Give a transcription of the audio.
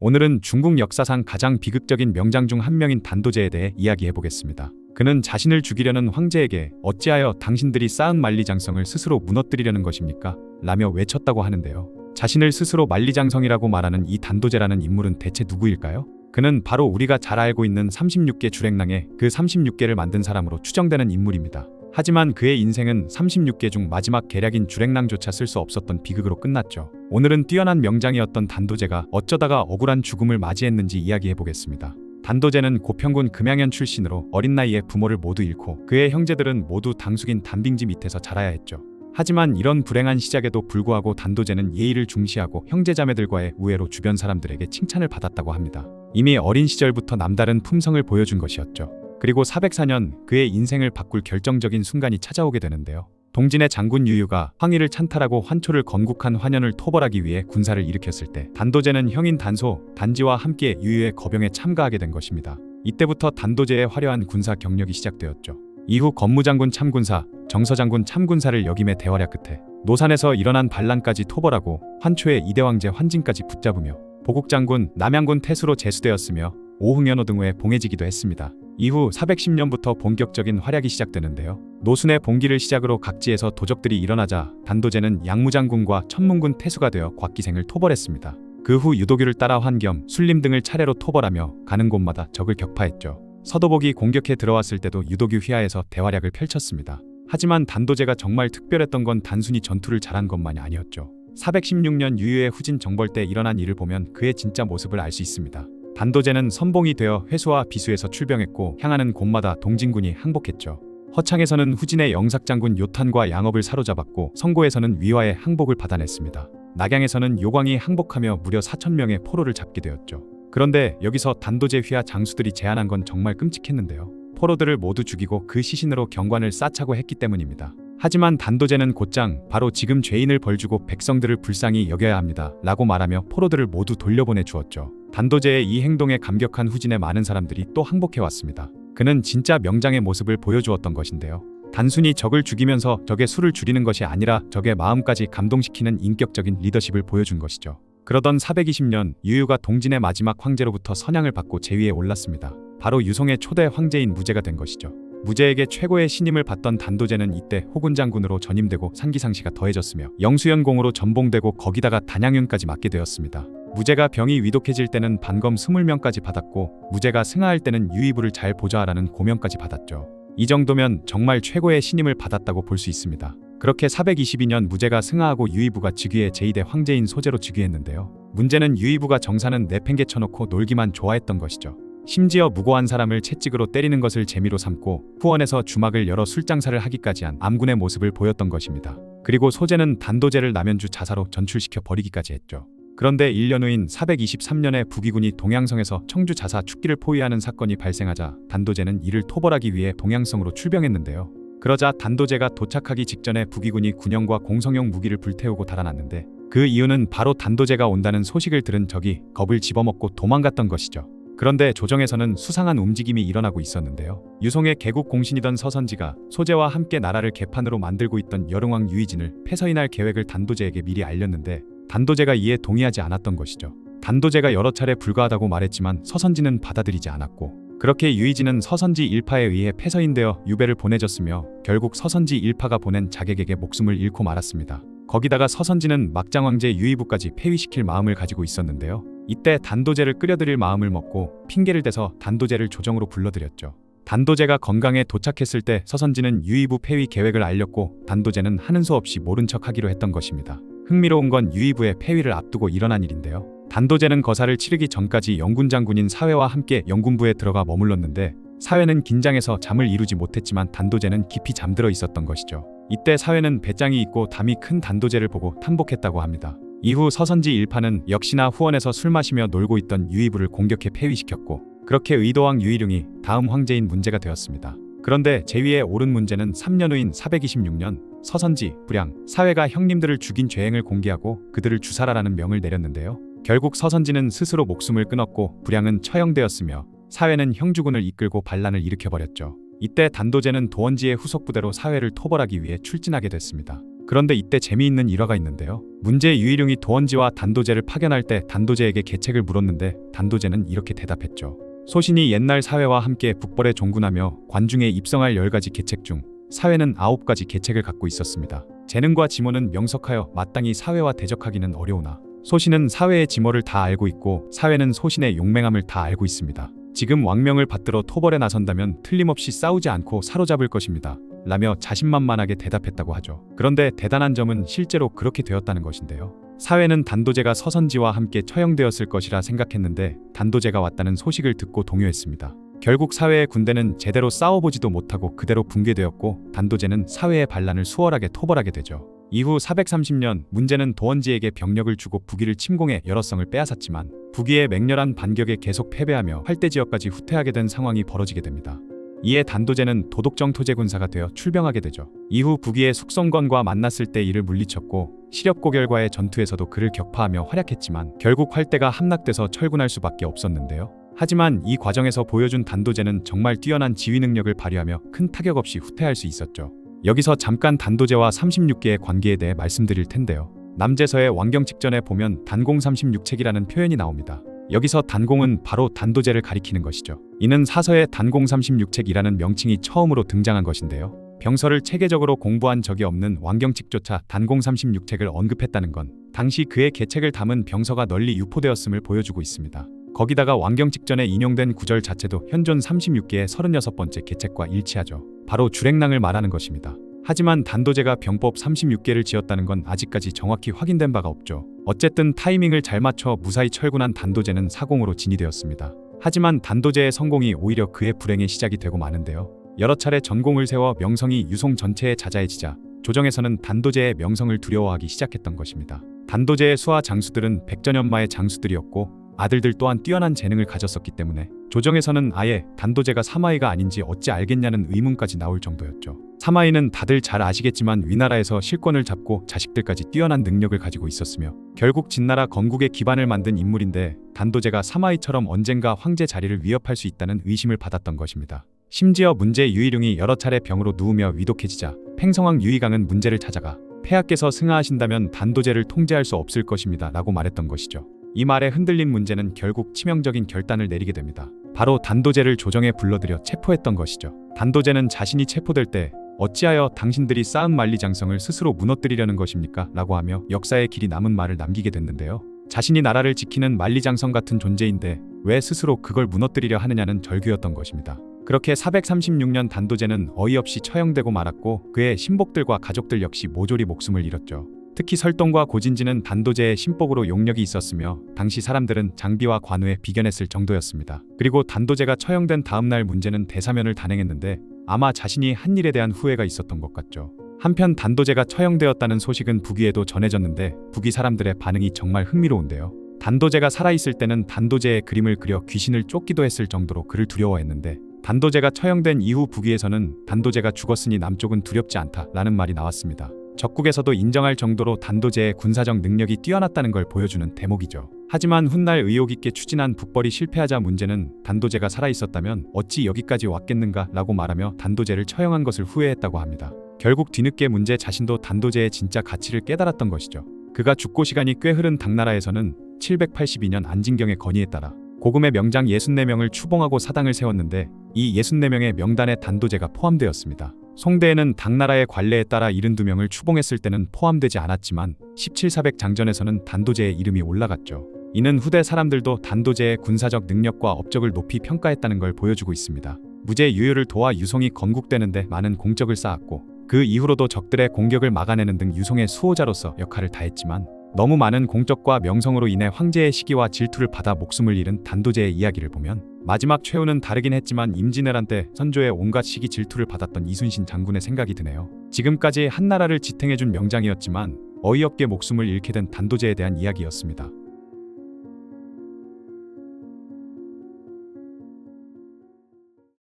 오늘은 중국 역사상 가장 비극적인 명장 중 한 명인 단도제에 대해 이야기해보겠습니다. 그는 자신을 죽이려는 황제에게 어찌하여 당신들이 쌓은 만리장성을 스스로 무너뜨리려는 것입니까? 라며 외쳤다고 하는데요. 자신을 스스로 만리장성이라고 말하는 이 단도제라는 인물은 대체 누구일까요? 그는 바로 우리가 잘 알고 있는 36개 주랭랑의 그 36개를 만든 사람으로 추정되는 인물입니다. 하지만 그의 인생은 36개 중 마지막 계략인 주랭랑조차 쓸 수 없었던 비극으로 끝났죠. 오늘은 뛰어난 명장이었던 단도제가 어쩌다가 억울한 죽음을 맞이했는지 이야기해보겠습니다. 단도제는 고평군 금양현 출신으로 어린 나이에 부모를 모두 잃고 그의 형제들은 모두 당숙인 단빙지 밑에서 자라야 했죠. 하지만 이런 불행한 시작에도 불구하고 단도제는 예의를 중시하고 형제자매들과의 우애로 주변 사람들에게 칭찬을 받았다고 합니다. 이미 어린 시절부터 남다른 품성을 보여준 것이었죠. 그리고 404년 그의 인생을 바꿀 결정적인 순간이 찾아오게 되는데요. 동진의 장군 유유가 황희를 찬탈하고 환초를 건국한 환현을 토벌하기 위해 군사를 일으켰을 때 단도제는 형인 단소, 단지와 함께 유유의 거병에 참가하게 된 것입니다. 이때부터 단도제의 화려한 군사 경력이 시작되었죠. 이후 건무장군 참군사, 정서장군 참군사를 역임해 대활약 끝에 노산에서 일어난 반란까지 토벌하고 환초의 이대왕제 환진까지 붙잡으며 보국장군, 남양군 태수로 제수되었으며 오흥연호 등후에 봉해지기도 했습니다. 이후 410년부터 본격적인 활약이 시작되는데요. 노순의 봉기를 시작으로 각지에서 도적들이 일어나자 단도제는 양무장군과 천문군 태수가 되어 곽기생을 토벌했습니다. 그 후 유도규를 따라 환겸, 술림 등을 차례로 토벌하며 가는 곳마다 적을 격파했죠. 서도복이 공격해 들어왔을 때도 유도규 휘하에서 대활약을 펼쳤습니다. 하지만 단도제가 정말 특별했던 건 단순히 전투를 잘한 것만이 아니었죠. 416년 유유의 후진 정벌 때 일어난 일을 보면 그의 진짜 모습을 알 수 있습니다. 단도제는 선봉이 되어 회수와 비수에서 출병했고 향하는 곳마다 동진군이 항복했죠. 허창에서는 후진의 영삭장군 요탄과 양업을 사로잡았고 성고에서는 위화의 항복을 받아냈습니다. 낙양에서는 요광이 항복하며 무려 4,000명의 포로를 잡게 되었죠. 그런데 여기서 단도제 휘하 장수들이 제안한 건 정말 끔찍했는데요. 포로들을 모두 죽이고 그 시신으로 경관을 쌓자고 했기 때문입니다. 하지만 단도제는 곧장 바로 지금 죄인을 벌주고 백성들을 불쌍히 여겨야 합니다 라고 말하며 포로들을 모두 돌려보내 주었죠. 단도제의 이 행동에 감격한 후진의 많은 사람들이 또 항복해왔습니다. 그는 진짜 명장의 모습을 보여주었던 것인데요. 단순히 적을 죽이면서 적의 수를 줄이는 것이 아니라 적의 마음까지 감동시키는 인격적인 리더십을 보여준 것이죠. 그러던 420년 유유가 동진의 마지막 황제로부터 선양을 받고 제위에 올랐습니다. 바로 유송의 초대 황제인 무제가 된 것이죠. 무제에게 최고의 신임을 받던 단도제는 이때 호군장군으로 전임되고 상기상시가 더해졌으며 영수연공으로 전봉되고 거기다가 단양윤까지 맡게 되었습니다. 무제가 병이 위독해질 때는 반검 20명까지 받았고 무제가 승하할 때는 유의부를 잘 보좌하라는 고명까지 받았죠. 이 정도면 정말 최고의 신임을 받았다고 볼 수 있습니다. 그렇게 422년 무제가 승하하고 유의부가 즉위해 제2대 황제인 소제로 즉위했는데요. 문제는 유의부가 정사는 내팽개쳐놓고 놀기만 좋아했던 것이죠. 심지어 무고한 사람을 채찍으로 때리는 것을 재미로 삼고 후원에서 주막을 열어 술장사를 하기까지 한 암군의 모습을 보였던 것입니다. 그리고 소제는 단도제를 남현주 자사로 전출시켜 버리기까지 했죠. 그런데 1년 후인 423년에 북위군이 동양성에서 청주 자사 축기를 포위하는 사건이 발생하자 단도제는 이를 토벌하기 위해 동양성으로 출병했는데요. 그러자 단도제가 도착하기 직전에 북위군이 군용과 공성용 무기를 불태우고 달아났는데 그 이유는 바로 단도제가 온다는 소식을 들은 적이 겁을 집어먹고 도망갔던 것이죠. 그런데 조정에서는 수상한 움직임이 일어나고 있었는데요. 유송의 개국 공신이던 서선지가 소제와 함께 나라를 개판으로 만들고 있던 여릉왕 유의진을 폐서인할 계획을 단도제에게 미리 알렸는데 단도제가 이에 동의하지 않았던 것이죠. 단도제가 여러 차례 불가하다고 말했지만 서선지는 받아들이지 않았고 그렇게 유의진은 서선지 일파에 의해 폐서인되어 유배를 보내졌으며 결국 서선지 일파가 보낸 자객에게 목숨을 잃고 말았습니다. 거기다가 서선지는 막장왕제 유의부까지 폐위시킬 마음을 가지고 있었는데요. 이때 단도제를 끌여들일 마음을 먹고 핑계를 대서 단도제를 조정으로 불러들였죠. 단도제가 건강에 도착했을 때 서선지는 유의부 폐위 계획을 알렸고 단도제는 하는 수 없이 모른 척하기로 했던 것입니다. 흥미로운 건 유의부의 폐위를 앞두고 일어난 일인데요. 단도제는 거사를 치르기 전까지 영군장군인 사회와 함께 영군부에 들어가 머물렀는데 사회는 긴장해서 잠을 이루지 못했지만 단도제는 깊이 잠들어 있었던 것이죠. 이때 사회는 배짱이 있고 담이 큰 단도제를 보고 탐복했다고 합니다. 이후 서선지 일파는 역시나 후원에서 술 마시며 놀고 있던 유의부를 공격해 폐위시켰고 그렇게 의도왕 유의룡이 다음 황제인 문제가 되었습니다. 그런데 제위에 오른 문제는 3년 후인 426년 서선지, 불양, 사회가 형님들을 죽인 죄행을 공개하고 그들을 주사라라는 명을 내렸는데요. 결국 서선지는 스스로 목숨을 끊었고 불양은 처형되었으며 사회는 형주군을 이끌고 반란을 일으켜버렸죠. 이때 단도제는 도원지의 후속 부대로 사회를 토벌하기 위해 출진하게 됐습니다. 그런데 이때 재미있는 일화가 있는데요. 문제의 유희룡이 도원지와 단도제를 파견할 때 단도제에게 계책을 물었는데 단도제는 이렇게 대답했죠. 소신이 옛날 사회와 함께 북벌에 종군하며 관중에 입성할 10가지 계책 중 사회는 9가지 계책을 갖고 있었습니다. 재능과 지모는 명석하여 마땅히 사회와 대적하기는 어려우나 소신은 사회의 지모를 다 알고 있고 사회는 소신의 용맹함을 다 알고 있습니다. 지금 왕명을 받들어 토벌에 나선다면 틀림없이 싸우지 않고 사로잡을 것입니다. 라며 자신만만하게 대답했다고 하죠. 그런데 대단한 점은 실제로 그렇게 되었다는 것인데요. 사회는 단도제가 서선지와 함께 처형되었을 것이라 생각했는데 단도제가 왔다는 소식을 듣고 동요했습니다. 결국 사회의 군대는 제대로 싸워보지도 못하고 그대로 붕괴되었고 단도제는 사회의 반란을 수월하게 토벌하게 되죠. 이후 430년 문제는 도원지에게 병력을 주고 북위를 침공해 열화성을 빼앗았지만 북위의 맹렬한 반격에 계속 패배하며 활대지역까지 후퇴하게 된 상황이 벌어지게 됩니다. 이에 단도제는 도독정 토제군사가 되어 출병하게 되죠. 이후 북위의 숙성건과 만났을 때 이를 물리쳤고 시렵고결과의 전투에서도 그를 격파하며 활약했지만 결국 활대가 함락돼서 철군할 수밖에 없었는데요. 하지만 이 과정에서 보여준 단도제는 정말 뛰어난 지휘 능력을 발휘하며 큰 타격 없이 후퇴할 수 있었죠. 여기서 잠깐 단도제와 36개의 관계에 대해 말씀드릴 텐데요. 남제서의 왕경 직전에 보면 단공 36책이라는 표현이 나옵니다. 여기서 단공은 바로 단도제를 가리키는 것이죠. 이는 사서의 단공 36책이라는 명칭이 처음으로 등장한 것인데요. 병서를 체계적으로 공부한 적이 없는 왕경칙조차 단공 36책을 언급했다는 건 당시 그의 계책을 담은 병서가 널리 유포되었음을 보여주고 있습니다. 거기다가 왕경 직전에 인용된 구절 자체도 현존 36개의 36번째 계책과 일치하죠. 바로 주랭랑을 말하는 것입니다. 하지만 단도제가 병법 36개를 지었다는 건 아직까지 정확히 확인된 바가 없죠. 어쨌든 타이밍을 잘 맞춰 무사히 철군한 단도제는 사공으로 진이되었습니다. 하지만 단도제의 성공이 오히려 그의 불행의 시작이 되고 마는데요. 여러 차례 전공을 세워 명성이 유송 전체에 자자해지자 조정에서는 단도제의 명성을 두려워하기 시작했던 것입니다. 단도제의 수하 장수들은 백전연마의 장수들이었고 아들들 또한 뛰어난 재능을 가졌었기 때문에 조정에서는 아예 단도제가 사마이가 아닌지 어찌 알겠냐는 의문까지 나올 정도였죠. 사마이는 다들 잘 아시겠지만 위나라에서 실권을 잡고 자식들까지 뛰어난 능력을 가지고 있었으며 결국 진나라 건국의 기반을 만든 인물인데 단도제가 사마이처럼 언젠가 황제 자리를 위협할 수 있다는 의심을 받았던 것입니다. 심지어 문제 유희룡이 여러 차례 병으로 누우며 위독해지자 팽성왕 유희강은 문제를 찾아가 폐하께서 승하하신다면 단도제를 통제할 수 없을 것입니다 라고 말했던 것이죠. 이 말에 흔들린 문제는 결국 치명적인 결단을 내리게 됩니다. 바로 단도제를 조정에 불러들여 체포했던 것이죠. 단도제는 자신이 체포될 때 어찌하여 당신들이 쌓은 만리장성을 스스로 무너뜨리려는 것입니까? 라고 하며 역사에 길이 남은 말을 남기게 됐는데요. 자신이 나라를 지키는 만리장성 같은 존재인데 왜 스스로 그걸 무너뜨리려 하느냐는 절규였던 것입니다. 그렇게 436년 단도제는 어이없이 처형되고 말았고 그의 신복들과 가족들 역시 모조리 목숨을 잃었죠. 특히 설동과 고진지는 단도제의 신복으로 용력이 있었으며 당시 사람들은 장비와 관우에 비견했을 정도였습니다. 그리고 단도제가 처형된 다음날 문제는 대사면을 단행했는데 아마 자신이 한 일에 대한 후회가 있었던 것 같죠. 한편 단도제가 처형되었다는 소식은 북위에도 전해졌는데 북위 사람들의 반응이 정말 흥미로운데요. 단도제가 살아있을 때는 단도제의 그림을 그려 귀신을 쫓기도 했을 정도로 그를 두려워했는데 단도제가 처형된 이후 북위에서는 단도제가 죽었으니 남쪽은 두렵지 않다라는 말이 나왔습니다. 적국에서도 인정할 정도로 단도제의 군사적 능력이 뛰어났다는 걸 보여주는 대목이죠. 하지만 훗날 의욕 있게 추진한 북벌이 실패하자 문제는 단도제가 살아있었다면 어찌 여기까지 왔겠는가 라고 말하며 단도제를 처형한 것을 후회했다고 합니다. 결국 뒤늦게 문제 자신도 단도제의 진짜 가치를 깨달았던 것이죠. 그가 죽고 시간이 꽤 흐른 당나라에서는 782년 안진경의 건의에 따라 고금의 명장 64명을 추봉하고 사당을 세웠는데 이 64명의 명단에 단도제가 포함되었습니다. 송대에는 당나라의 관례에 따라 72명을 추봉했을 때는 포함되지 않았지만 17사백 장전에서는 단도제의 이름이 올라갔죠. 이는 후대 사람들도 단도제의 군사적 능력과 업적을 높이 평가했다는 걸 보여주고 있습니다. 무제 유효를 도와 유송이 건국되는데 많은 공적을 쌓았고 그 이후로도 적들의 공격을 막아내는 등 유송의 수호자로서 역할을 다했지만 너무 많은 공적과 명성으로 인해 황제의 시기와 질투를 받아 목숨을 잃은 단도제의 이야기를 보면 마지막 최후는 다르긴 했지만 임진왜란 때 선조의 온갖 시기 질투를 받았던 이순신 장군의 생각이 드네요. 지금까지 한나라를 지탱해준 명장이었지만 어이없게 목숨을 잃게 된 단도제에 대한 이야기였습니다.